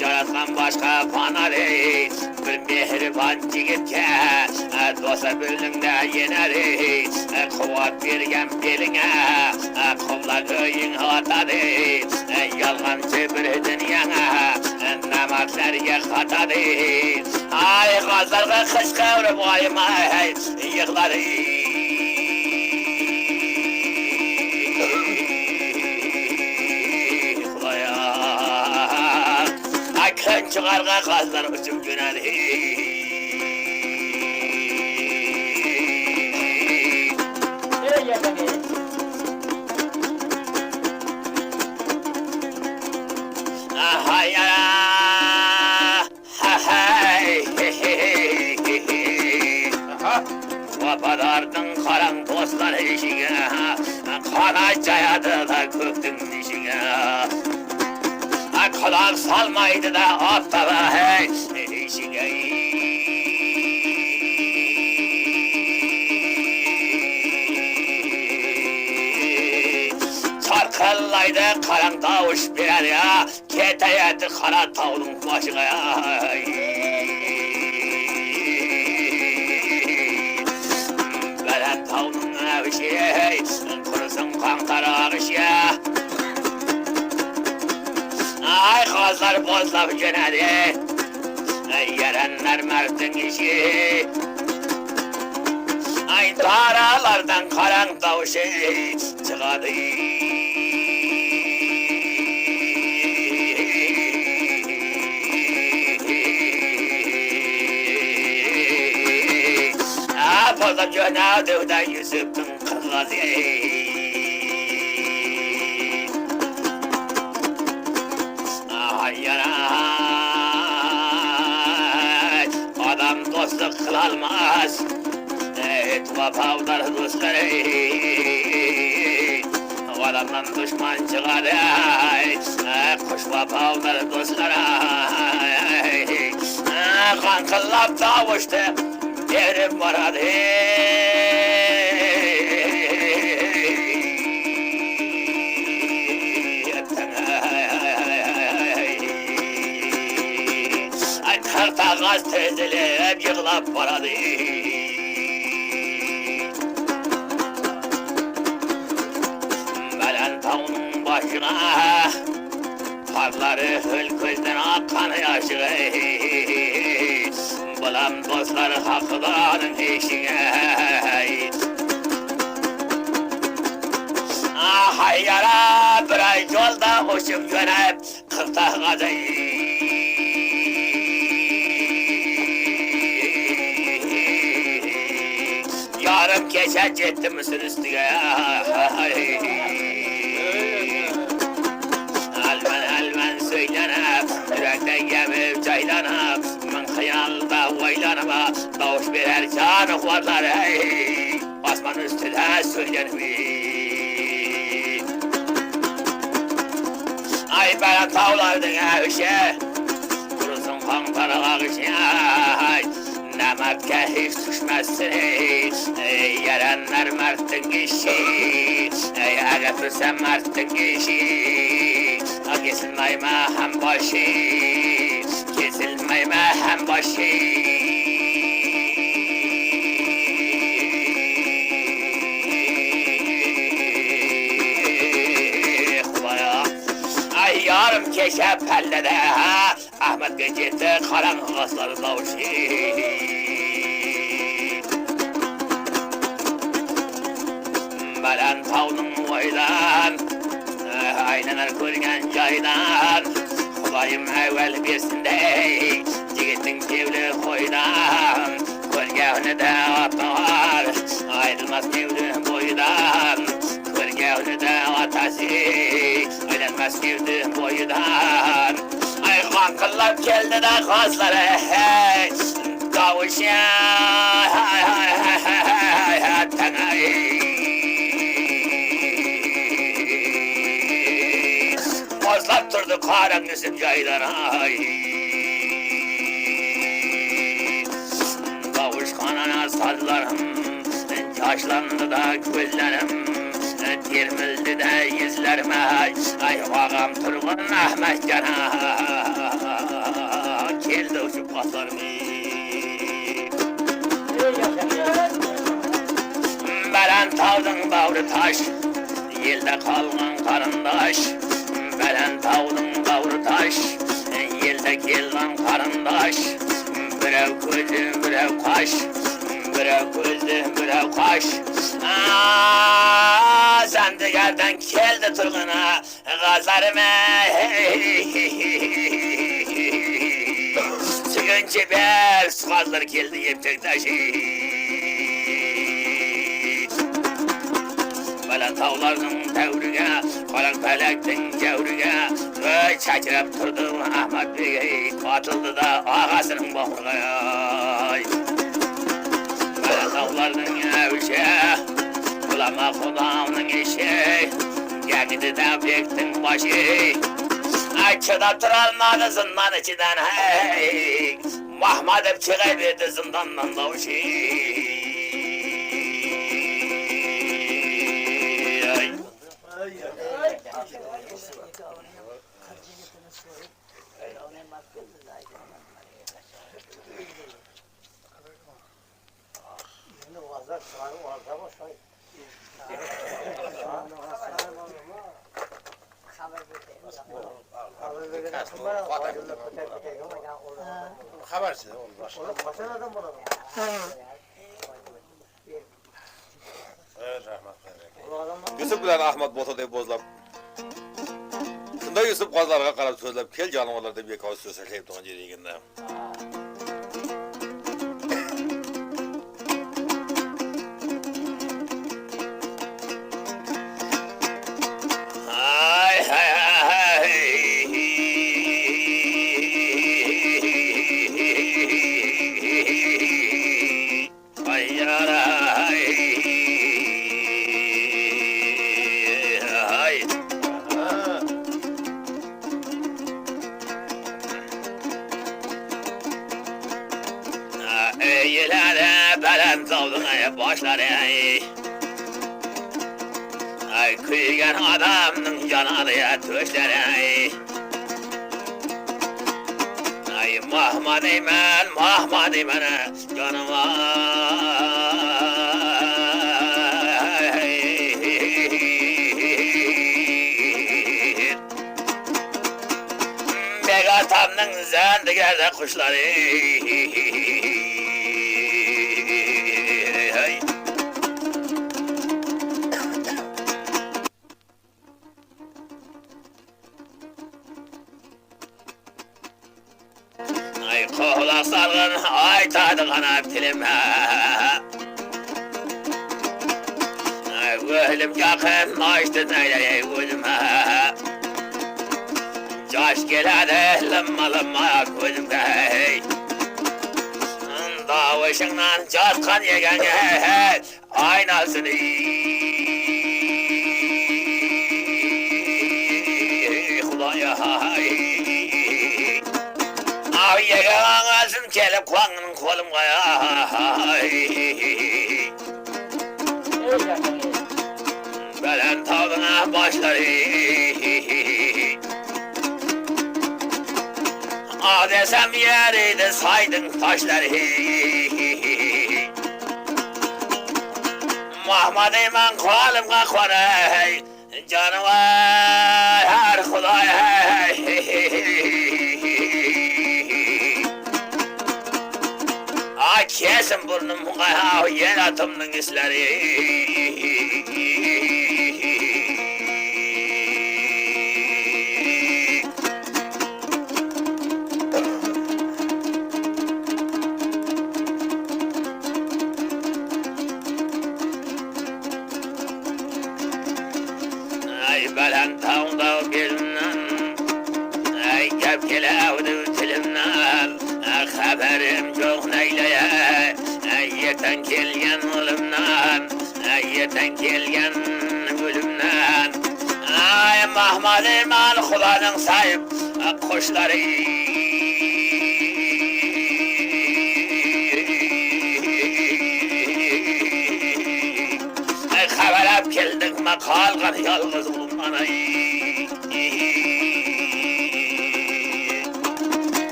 Yaratgan başka bana değil. Bir mehriban yigitke dosa birliğinde yener. Kuvvet bergen beline Kovla köyün hatadı. Yalgancı bir dünyana namatlarga hatadı. Ay gazlarga kış kavrup aymay yıkları. Akın çıkarga gazlar uçup güneri. Vapadardın karan dostlar eşiğe, kana cayadı da köktün dişine. Kulak salmaydı da aptala eşiğe. Çarkıllaydı karan tavuş birer ya, keteyedi kara tavuğun başına ya. Belen tavuğun evşi, kurusun kantar ağışı. Ay kazlar bozlap göneri, yerenler mertin işi. Ay daralardan karan tavuşu çıkadı. Bozlap göneri de Yusuf'un kızı. Adam dostluk kılalmaz, vefadar dostları. Adamdan düşman çıkar, kuş vefadar dostlara. Kankıllap davuştu, derim varadı. Gaz tezilip yığılap varadı. Belen tavuğun başına parları hül gözden akan yaşı. Bulam dostlar hakkıdanın eşine. Hayyara bir ay yolda hoşum yönep kırta gazayı. Yarım keçe ciddi misin üstüne? Elmen söylenip, yürekten gemip caylanıp, ben hayalda oylanıp, davuş birer canı kuatlar. Asman üstüne söylenip. Ay bana tavlardın evşe, kurusun kantarı ağışın. Namakke hiç düşmezsin, yerenler merttin işi. Ağıtırsan merttin işi. Kesilmeyme hem başı, kesilmeyme hem başı. Ay yarım keşe pellede, Ahmet Gecet'te karan ağızları davuşu. Belen tavuğun boydan, aynalar körgen caydan. Kulayım evvel birsinde, yiğitin kevli koydan. Kölgevni de atar, ayrılmaz kevli boydan. Kölgevni de atası, ayrılmaz kevli boydan. Ay kankılar geldi de kazları, kavuşa. Bozlap durdu karanlısı caydan. Kavuş kanana sallarım, yaşlandı da gözlerim, dirmildi de yüzlerime. Ay ağam Turgun Ahmet Can'a. atlarını. Belen tağdın bağrı taş, yelde kalgan karındaş. Belen tağdın bağrı taş, yelde kalgan karındaş. Birev gözlü, birev kaş, birev gözlü, birev kaş. Sen de yerden keldi turguna, gazarıma. Çıkınca bir sıkazlar geldi yepçek taşı. Belen tağlarının tevrüge, kalan felektin cevrüge. Çekirip turdu Ahmet Bey, atıldı da ağasının boğurgaya. Belen tağlarının evşe, bulama kulağının işi. Geldi de bektin başı. Çıda turalmadı zindan içinden hey. Mahmad'ım çıkayverdi zindandan davuşu. Habersiz olmaz. Evet rahmet. Yusuf bilen Ahmet Boto deb bozlap. Şunda Yusuf qazlarga qarab so'zlab, kel jonivorlar deb bir so'z so'zlab turgan yeriginde. Hay hay hay. Hay yara hay. Hay. Eylere belen tavdına başlar ey. Ay kıygan adamın canalıya töşler ey. Ay Mahmad eymen canım Begatamның zendigerde kuşları. Ay kulak salgın aytadı kanap dilime. Ay ölüm yakın açtı neyleye gözüme. Caş geledi limma gözümde. Davuşundan catkan yegen aynasını. Kulağya hay. Ah yegen ağasın kelip kulağının kolum kaya. Belen tağına başları. Ah desem yeriydi saydın taşları. Mahmad eymen kolumga konay. Canım var her Huday. Ah kesin burnum kaya yer atımның isleri. Belen tağda bilmem. Ay gep gelevdi tilimden. Haberim çok neyleye. Yeten kelgen ölümden. Yeten kelgen ölümden. Ay Mahmad eymen Hudanın sahip kuşları. Haberap keldik mi kalgan yalnız olumdan ay.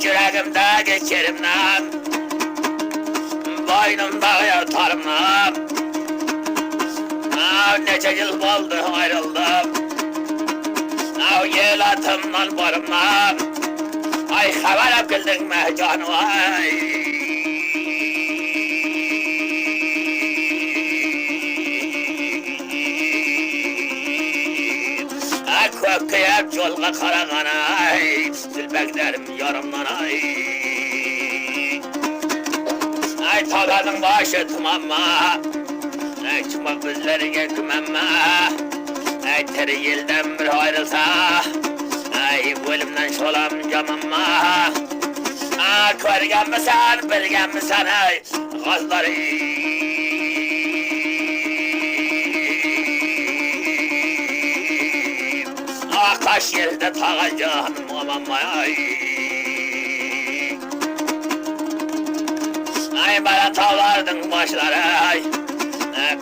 Yüreğimdeki kerimden, boynumda yatarımdan. Nece yıl oldu ayrıldım, yel atımdan barımdan. Ay haber kıldın mı canım ay? Kökeyip yolga karagan ay, zülbeklerim yarımdan ay. Ay tağların başı tımanma, ay çıkmak gözlerine gümenme. Ay teri yelden bir ayrılsa, ay ölümden şolam camanma. Ay körgen misin, bilgen misin ay gazları. Kaş yerde tağacağım aman ay. Ay bana tavlardın başlara ay.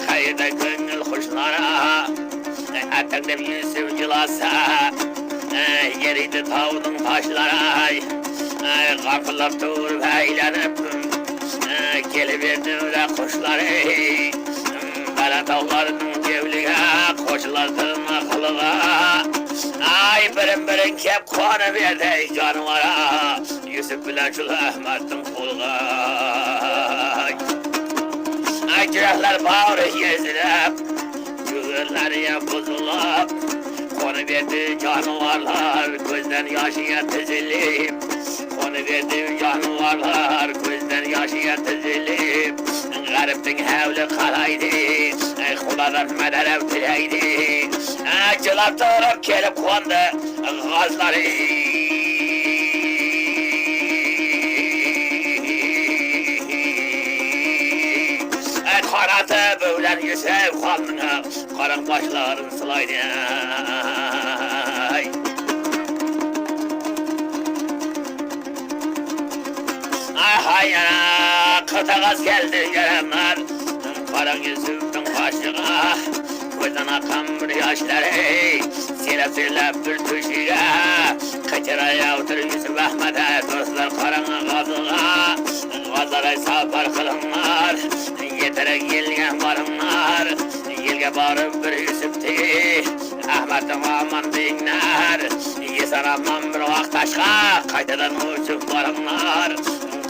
Kayırda gönül kuşlara. Etekler Yusuf yılasa. Yeriydi tavdın taşlara ay. Kapılar tuğurup eğlenip. Geliverdim de kuşları. Bana tavlardın cevliğe. Koçlar tırnaklığa. Ay birin kep kanı verdi canıvara. Yusuf bilen şu Ahmet'in koluna. Ay yürekler bağırı yezilip, yürekler yapızılıp. Kanı verdi canıvarlar, gözden yaşıya tezilip. Kanı verdi canıvarlar, gözden yaşıya tezilip. Gariptin hevli karaydı, Kudadan mederev tileydi. Acılar tırıp kelip kondu gazları. Kanatı böğlen Yusuf kanına, karın başların sılaydı. Ay hayana, kıta gaz geldi gelenler. Karın Yusuf'un başına, gözden akan bir yaşları. Silep bir tuşiye, kaçıra yavtur Yusuf Ahmet'e. Dostlar karın gazığa, gazlara safar kılınlar. Yeterek yelge varınlar, yelge barıp bir Yusuf'ti. Ahmet'in aman dinler, yesan aman bir vaktaşka. Kaytadan uçup varınlar,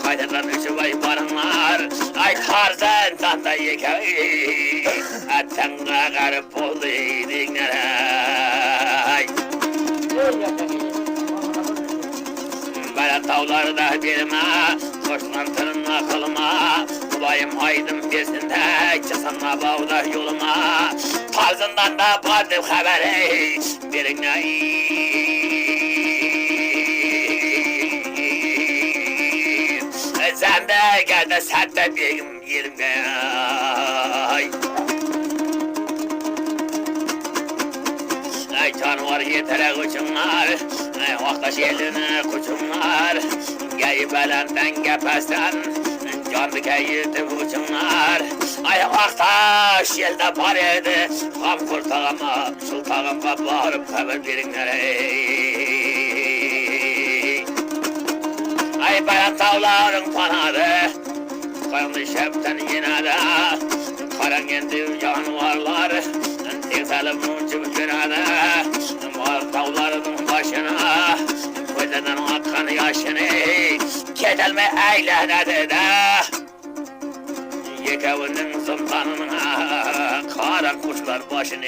kaytadan uçup ay varınlar. Ay tarzan tanda yekevi, atanga garip oldu dinler ay. Bana tavlarda birime, koşlar tırnaklıma. Bulayım aydım bezinde, çıksana bağda yoluma. Tarzından da vardım haberi, birine sen de gel de sen de benim yerimde. Ay canvar yetere uçunlar, vaktaş eline kuçunlar. Geyi belenden gepesten, canlı keyirdi uçunlar. Ay vaktaş elde paredi, kam kurtağıma, sultağıma bağırıp haber verinlere. Ay bayan tavların panadı, kanlı şepten yine de. Karan kendi canavarlar, tekselim uçup günede. Mal tavlarının başına, gözlerden akan yaşını. Kedelme eğlenedi de, yekevinin sultanına. Karan kuşlar başını.